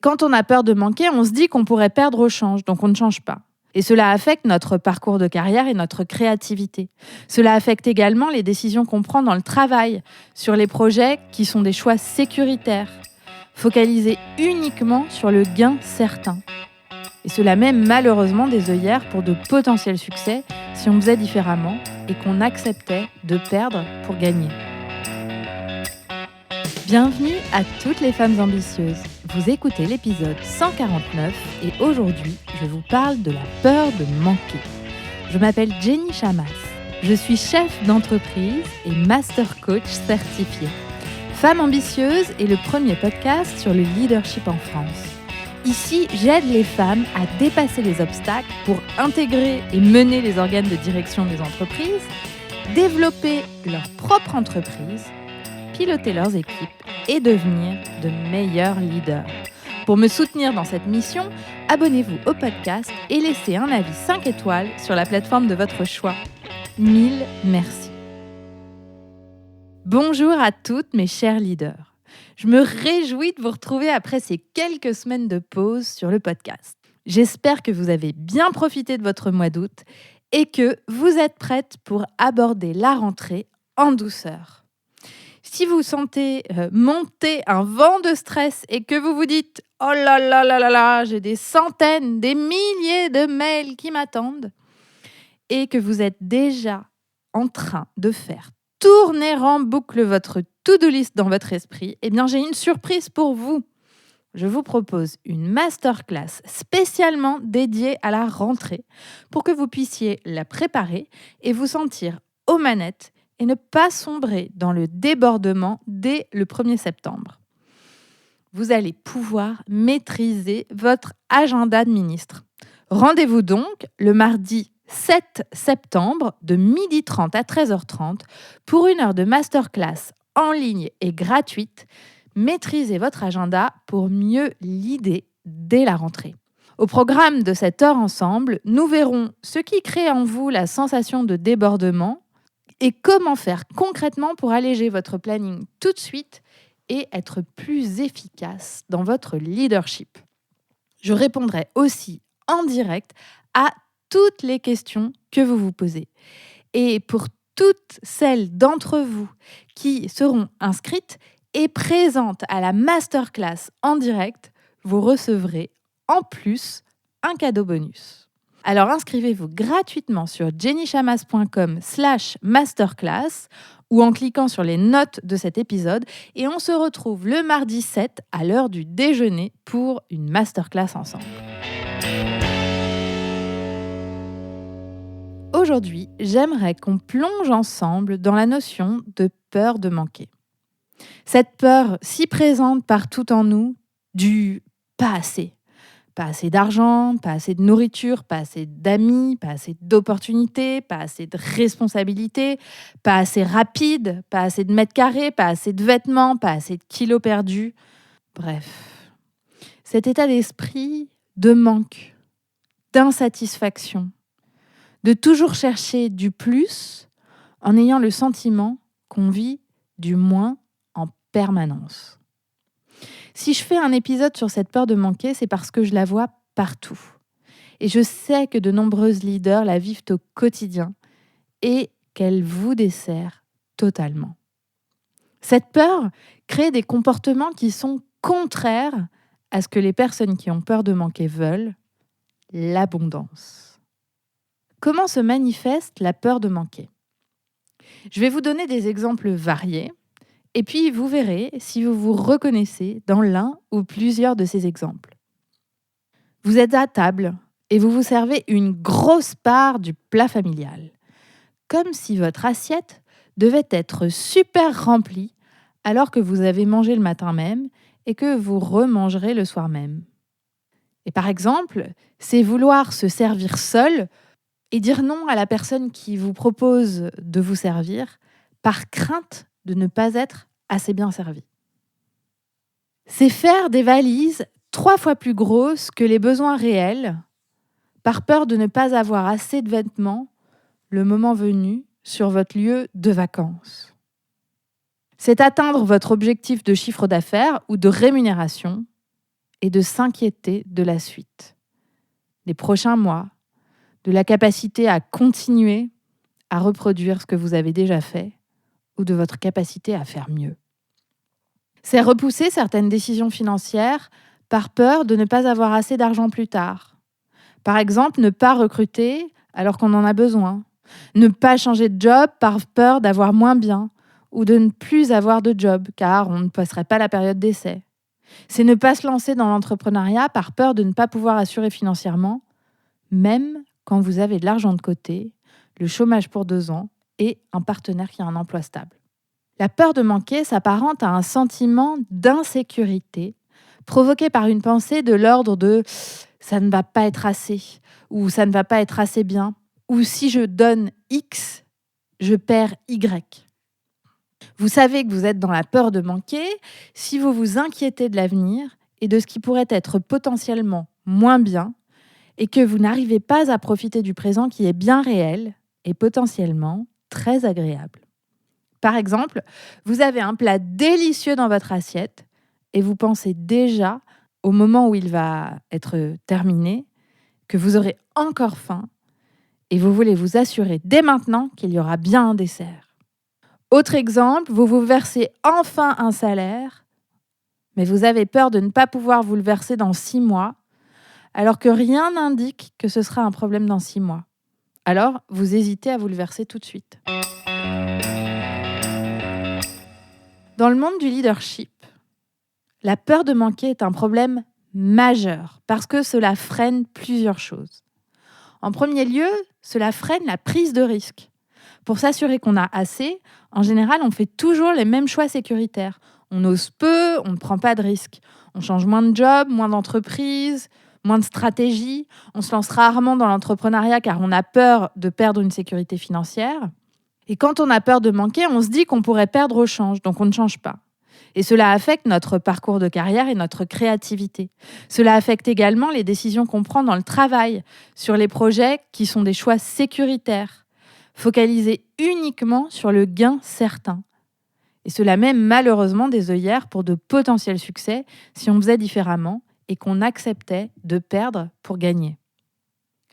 Quand on a peur de manquer, on se dit qu'on pourrait perdre au change, donc on ne change pas. Et cela affecte notre parcours de carrière et notre créativité. Cela affecte également les décisions qu'on prend dans le travail, sur les projets qui sont des choix sécuritaires, focalisés uniquement sur le gain certain. Et cela met malheureusement des œillères pour de potentiels succès si on faisait différemment et qu'on acceptait de perdre pour gagner. Bienvenue à toutes les femmes ambitieuses. Vous écoutez l'épisode 149 et aujourd'hui, je vous parle de la peur de manquer. Je m'appelle Jenny Chamas. Je suis chef d'entreprise et master coach certifié. Femme ambitieuse est le premier podcast sur le leadership en France. Ici, j'aide les femmes à dépasser les obstacles pour intégrer et mener les organes de direction des entreprises, développer leur propre entreprise, piloter leurs équipes et devenir de meilleurs leaders. Pour me soutenir dans cette mission, abonnez-vous au podcast et laissez un avis 5 étoiles sur la plateforme de votre choix. 1000 merci. Bonjour à toutes mes chers leaders. Je me réjouis de vous retrouver après ces quelques semaines de pause sur le podcast. J'espère que vous avez bien profité de votre mois d'août et que vous êtes prêtes pour aborder la rentrée en douceur. Si vous sentez monter un vent de stress et que vous vous dites « Oh là là là là là, j'ai des centaines, des milliers de mails qui m'attendent » et que vous êtes déjà en train de faire tourner en boucle votre to-do list dans votre esprit, eh bien j'ai une surprise pour vous. Je vous propose une masterclass spécialement dédiée à la rentrée pour que vous puissiez la préparer et vous sentir aux manettes et ne pas sombrer dans le débordement dès le 1er septembre. Vous allez pouvoir maîtriser votre agenda de ministre. Rendez-vous donc le mardi 7 septembre de 12h30 à 13h30 pour une heure de masterclass en ligne et gratuite. Maîtrisez votre agenda pour mieux leader dès la rentrée. Au programme de cette heure ensemble, nous verrons ce qui crée en vous la sensation de débordement et comment faire concrètement pour alléger votre planning tout de suite et être plus efficace dans votre leadership. Je répondrai aussi en direct à toutes les questions que vous vous posez. Et pour toutes celles d'entre vous qui seront inscrites et présentes à la masterclass en direct, vous recevrez en plus un cadeau bonus. Alors inscrivez-vous gratuitement sur jennychamas.com/masterclass ou en cliquant sur les notes de cet épisode et on se retrouve le mardi 7 à l'heure du déjeuner pour une masterclass ensemble. Aujourd'hui, j'aimerais qu'on plonge ensemble dans la notion de peur de manquer. Cette peur si présente partout en nous du pas assez. Pas assez d'argent, pas assez de nourriture, pas assez d'amis, pas assez d'opportunités, pas assez de responsabilités, pas assez rapide, pas assez de mètres carrés, pas assez de vêtements, pas assez de kilos perdus. Bref, cet état d'esprit de manque, d'insatisfaction, de toujours chercher du plus en ayant le sentiment qu'on vit du moins en permanence. Si je fais un épisode sur cette peur de manquer, c'est parce que je la vois partout. Et je sais que de nombreuses leaders la vivent au quotidien et qu'elle vous dessert totalement. Cette peur crée des comportements qui sont contraires à ce que les personnes qui ont peur de manquer veulent, l'abondance. Comment se manifeste la peur de manquer ? Je vais vous donner des exemples variés. Et puis, vous verrez si vous vous reconnaissez dans l'un ou plusieurs de ces exemples. Vous êtes à table et vous vous servez une grosse part du plat familial, comme si votre assiette devait être super remplie alors que vous avez mangé le matin même et que vous remangerez le soir même. Et par exemple, c'est vouloir se servir seul et dire non à la personne qui vous propose de vous servir par crainte de ne pas être assez bien servi. C'est faire des valises 3 fois plus grosses que les besoins réels par peur de ne pas avoir assez de vêtements le moment venu sur votre lieu de vacances. C'est atteindre votre objectif de chiffre d'affaires ou de rémunération et de s'inquiéter de la suite, des prochains mois, de la capacité à continuer à reproduire ce que vous avez déjà fait ou de votre capacité à faire mieux. C'est repousser certaines décisions financières par peur de ne pas avoir assez d'argent plus tard. Par exemple, ne pas recruter alors qu'on en a besoin. Ne pas changer de job par peur d'avoir moins bien ou de ne plus avoir de job car on ne passerait pas la période d'essai. C'est ne pas se lancer dans l'entrepreneuriat par peur de ne pas pouvoir assurer financièrement, même quand vous avez de l'argent de côté, le chômage pour 2 ans et un partenaire qui a un emploi stable. La peur de manquer s'apparente à un sentiment d'insécurité provoqué par une pensée de l'ordre de « ça ne va pas être assez » ou « ça ne va pas être assez bien » ou « si je donne X, je perds Y ». Vous savez que vous êtes dans la peur de manquer si vous vous inquiétez de l'avenir et de ce qui pourrait être potentiellement moins bien et que vous n'arrivez pas à profiter du présent qui est bien réel et potentiellement très agréable. Par exemple, vous avez un plat délicieux dans votre assiette et vous pensez déjà, au moment où il va être terminé, que vous aurez encore faim et vous voulez vous assurer dès maintenant qu'il y aura bien un dessert. Autre exemple, vous vous versez enfin un salaire, mais vous avez peur de ne pas pouvoir vous le verser dans 6 mois, alors que rien n'indique que ce sera un problème dans 6 mois. Alors, vous hésitez à vous le verser tout de suite. Dans le monde du leadership, la peur de manquer est un problème majeur parce que cela freine plusieurs choses. En premier lieu, cela freine la prise de risque. Pour s'assurer qu'on a assez, en général, on fait toujours les mêmes choix sécuritaires. On ose peu, on ne prend pas de risques. On change moins de job, moins d'entreprise, moins de stratégie. On se lance rarement dans l'entrepreneuriat car on a peur de perdre une sécurité financière. Et quand on a peur de manquer, on se dit qu'on pourrait perdre au change, donc on ne change pas. Et cela affecte notre parcours de carrière et notre créativité. Cela affecte également les décisions qu'on prend dans le travail, sur les projets qui sont des choix sécuritaires, focalisés uniquement sur le gain certain. Et cela met malheureusement des œillères pour de potentiels succès si on faisait différemment et qu'on acceptait de perdre pour gagner.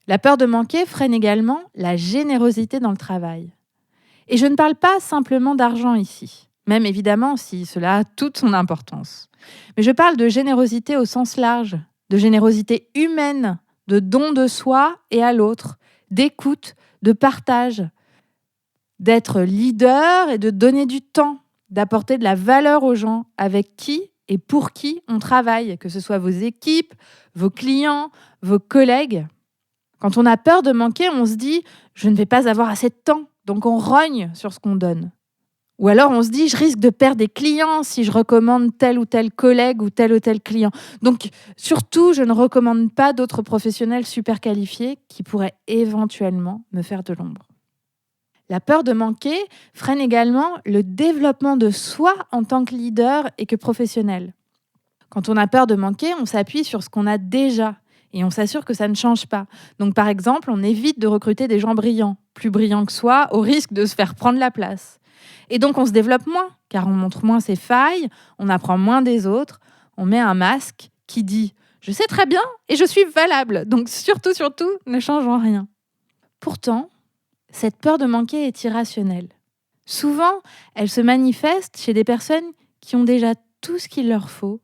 La peur de manquer freine également la générosité dans le travail. Et je ne parle pas simplement d'argent ici, même évidemment si cela a toute son importance. Mais je parle de générosité au sens large, de générosité humaine, de don de soi et à l'autre, d'écoute, de partage, d'être leader et de donner du temps, d'apporter de la valeur aux gens avec qui et pour qui on travaille, que ce soit vos équipes, vos clients, vos collègues. Quand on a peur de manquer, on se dit « je ne vais pas avoir assez de temps ». Donc, on rogne sur ce qu'on donne. Ou alors, on se dit, je risque de perdre des clients si je recommande tel ou tel collègue ou tel client. Donc, surtout, je ne recommande pas d'autres professionnels super qualifiés qui pourraient éventuellement me faire de l'ombre. La peur de manquer freine également le développement de soi en tant que leader et que professionnel. Quand on a peur de manquer, on s'appuie sur ce qu'on a déjà. Et on s'assure que ça ne change pas. Donc, par exemple, on évite de recruter des gens brillants, plus brillants que soi, au risque de se faire prendre la place. Et donc, on se développe moins, car on montre moins ses failles, on apprend moins des autres, on met un masque qui dit « je sais très bien et je suis valable, donc surtout, ne changeons rien ». Pourtant, cette peur de manquer est irrationnelle. Souvent, elle se manifeste chez des personnes qui ont déjà tout ce qu'il leur faut,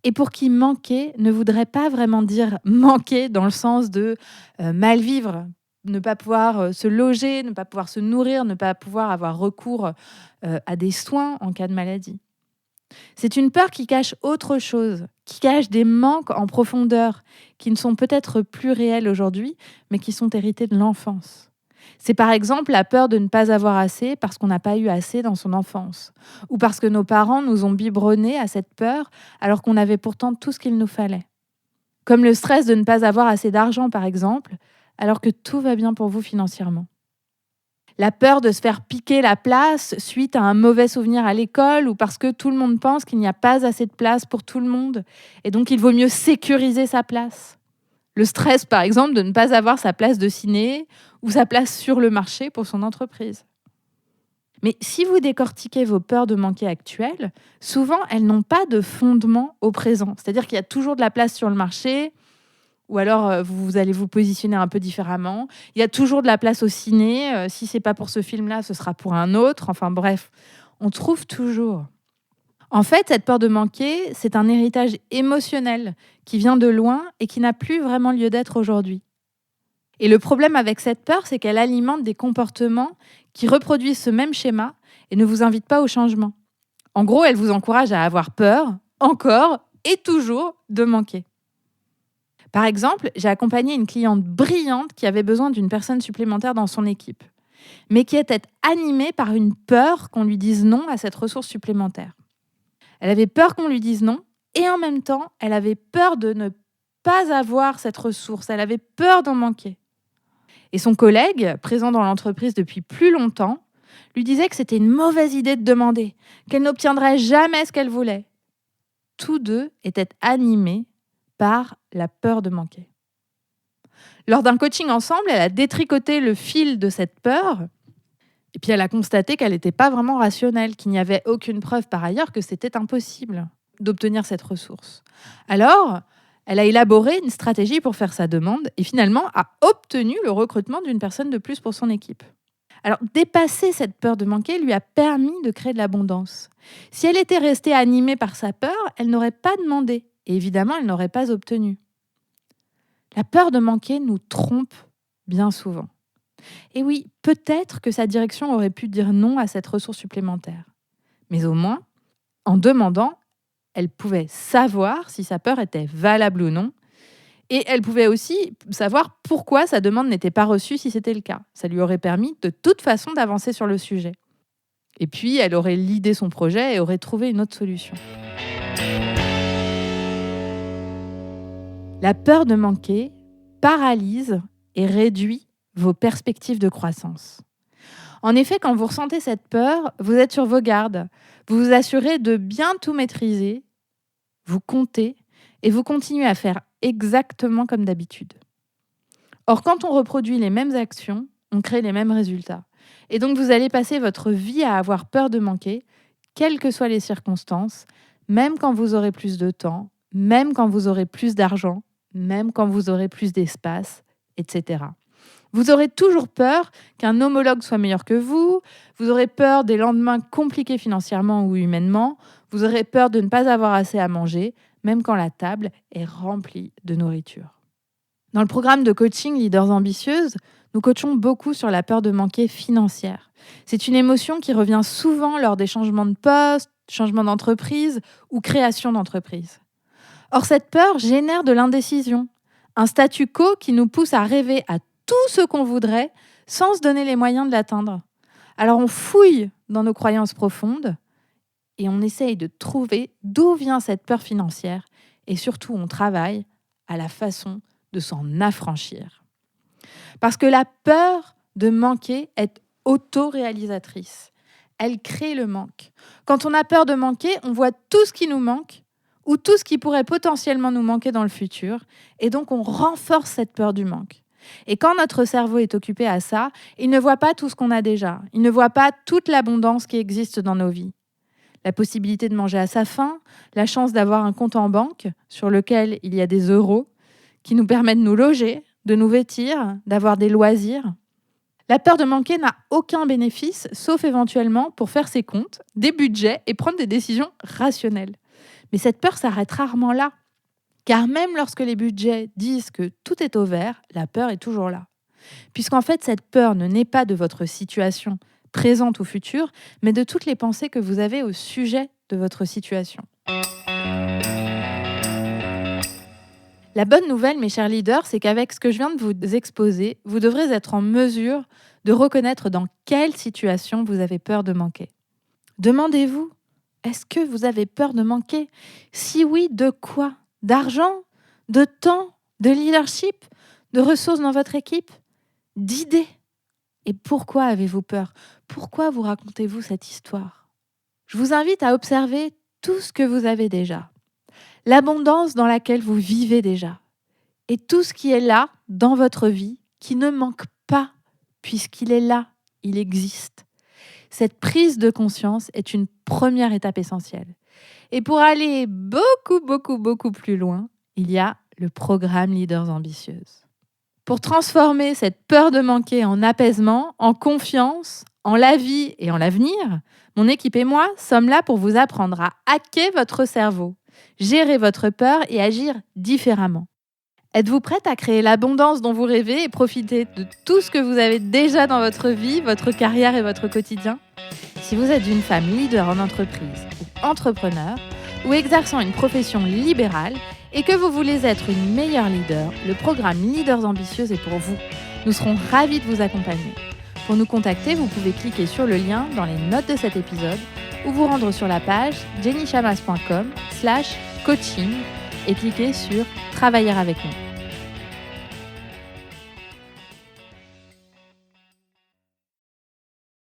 et pour qui manquer ne voudrait pas vraiment dire manquer dans le sens de mal vivre, ne pas pouvoir se loger, ne pas pouvoir se nourrir, ne pas pouvoir avoir recours à des soins en cas de maladie. C'est une peur qui cache autre chose, qui cache des manques en profondeur, qui ne sont peut-être plus réels aujourd'hui, mais qui sont hérités de l'enfance. C'est par exemple la peur de ne pas avoir assez parce qu'on n'a pas eu assez dans son enfance, ou parce que nos parents nous ont biberonnés à cette peur alors qu'on avait pourtant tout ce qu'il nous fallait. Comme le stress de ne pas avoir assez d'argent par exemple, alors que tout va bien pour vous financièrement. La peur de se faire piquer la place suite à un mauvais souvenir à l'école ou parce que tout le monde pense qu'il n'y a pas assez de place pour tout le monde et donc il vaut mieux sécuriser sa place. Le stress, par exemple, de ne pas avoir sa place de ciné ou sa place sur le marché pour son entreprise. Mais si vous décortiquez vos peurs de manquer actuelles, souvent elles n'ont pas de fondement au présent. C'est-à-dire qu'il y a toujours de la place sur le marché, ou alors vous allez vous positionner un peu différemment. Il y a toujours de la place au ciné. Si c'est pas pour ce film-là, ce sera pour un autre. Enfin bref, on trouve toujours. En fait, cette peur de manquer, c'est un héritage émotionnel qui vient de loin et qui n'a plus vraiment lieu d'être aujourd'hui. Et le problème avec cette peur, c'est qu'elle alimente des comportements qui reproduisent ce même schéma et ne vous invitent pas au changement. En gros, elle vous encourage à avoir peur, encore et toujours, de manquer. Par exemple, j'ai accompagné une cliente brillante qui avait besoin d'une personne supplémentaire dans son équipe, mais qui était animée par une peur qu'on lui dise non à cette ressource supplémentaire. Elle avait peur qu'on lui dise non et en même temps, elle avait peur de ne pas avoir cette ressource, elle avait peur d'en manquer. Et son collègue, présent dans l'entreprise depuis plus longtemps, lui disait que c'était une mauvaise idée de demander, qu'elle n'obtiendrait jamais ce qu'elle voulait. Tous deux étaient animés par la peur de manquer. Lors d'un coaching ensemble, elle a détricoté le fil de cette peur et puis elle a constaté qu'elle n'était pas vraiment rationnelle, qu'il n'y avait aucune preuve par ailleurs que c'était impossible d'obtenir cette ressource. Alors, elle a élaboré une stratégie pour faire sa demande et finalement a obtenu le recrutement d'une personne de plus pour son équipe. Alors, dépasser cette peur de manquer lui a permis de créer de l'abondance. Si elle était restée animée par sa peur, elle n'aurait pas demandé et évidemment, elle n'aurait pas obtenu. La peur de manquer nous trompe bien souvent. Et oui, peut-être que sa direction aurait pu dire non à cette ressource supplémentaire. Mais au moins, en demandant, elle pouvait savoir si sa peur était valable ou non. Et elle pouvait aussi savoir pourquoi sa demande n'était pas reçue si c'était le cas. Ça lui aurait permis de toute façon d'avancer sur le sujet. Et puis, elle aurait lidé son projet et aurait trouvé une autre solution. La peur de manquer paralyse et réduit vos perspectives de croissance. En effet, quand vous ressentez cette peur, vous êtes sur vos gardes. Vous vous assurez de bien tout maîtriser, vous comptez et vous continuez à faire exactement comme d'habitude. Or, quand on reproduit les mêmes actions, on crée les mêmes résultats. Et donc, vous allez passer votre vie à avoir peur de manquer, quelles que soient les circonstances, même quand vous aurez plus de temps, même quand vous aurez plus d'argent, même quand vous aurez plus d'espace, etc. Vous aurez toujours peur qu'un homologue soit meilleur que vous aurez peur des lendemains compliqués financièrement ou humainement, vous aurez peur de ne pas avoir assez à manger, même quand la table est remplie de nourriture. Dans le programme de coaching Leaders Ambitieuses, nous coachons beaucoup sur la peur de manquer financière. C'est une émotion qui revient souvent lors des changements de poste, changements d'entreprise ou création d'entreprise. Or, cette peur génère de l'indécision, un statu quo qui nous pousse à rêver à tout ce qu'on voudrait sans se donner les moyens de l'atteindre. Alors, on fouille dans nos croyances profondes et on essaye de trouver d'où vient cette peur financière et surtout, on travaille à la façon de s'en affranchir. Parce que la peur de manquer est autoréalisatrice. Elle crée le manque. Quand on a peur de manquer, on voit tout ce qui nous manque ou tout ce qui pourrait potentiellement nous manquer dans le futur. Et donc, on renforce cette peur du manque. Et quand notre cerveau est occupé à ça, il ne voit pas tout ce qu'on a déjà. Il ne voit pas toute l'abondance qui existe dans nos vies. La possibilité de manger à sa faim, la chance d'avoir un compte en banque sur lequel il y a des euros qui nous permettent de nous loger, de nous vêtir, d'avoir des loisirs. La peur de manquer n'a aucun bénéfice, sauf éventuellement pour faire ses comptes, des budgets et prendre des décisions rationnelles. Mais cette peur s'arrête rarement là. Car même lorsque les budgets disent que tout est au vert, la peur est toujours là. Puisqu'en fait, cette peur ne naît pas de votre situation présente ou future, mais de toutes les pensées que vous avez au sujet de votre situation. La bonne nouvelle, mes chers leaders, c'est qu'avec ce que je viens de vous exposer, vous devrez être en mesure de reconnaître dans quelle situation vous avez peur de manquer. Demandez-vous, est-ce que vous avez peur de manquer ? Si oui, de quoi ? D'argent ? De temps ? De leadership ? De ressources dans votre équipe ? D'idées ? Et pourquoi avez-vous peur ? Pourquoi vous racontez-vous cette histoire ? Je vous invite à observer tout ce que vous avez déjà. L'abondance dans laquelle vous vivez déjà. Et tout ce qui est là, dans votre vie, qui ne manque pas, puisqu'il est là, il existe. Cette prise de conscience est une première étape essentielle. Et pour aller beaucoup plus loin, il y a le programme Leaders Ambitieuses. Pour transformer cette peur de manquer en apaisement, en confiance, en la vie et en l'avenir, mon équipe et moi sommes là pour vous apprendre à hacker votre cerveau, gérer votre peur et agir différemment. Êtes-vous prête à créer l'abondance dont vous rêvez et profiter de tout ce que vous avez déjà dans votre vie, votre carrière et votre quotidien ? Si vous êtes une femme leader en entreprise ou entrepreneur ou exerçant une profession libérale et que vous voulez être une meilleure leader, le programme Leaders Ambitieuses est pour vous. Nous serons ravis de vous accompagner. Pour nous contacter, vous pouvez cliquer sur le lien dans les notes de cet épisode ou vous rendre sur la page jennychamas.com/coaching et cliquer sur « Travailler avec nous ».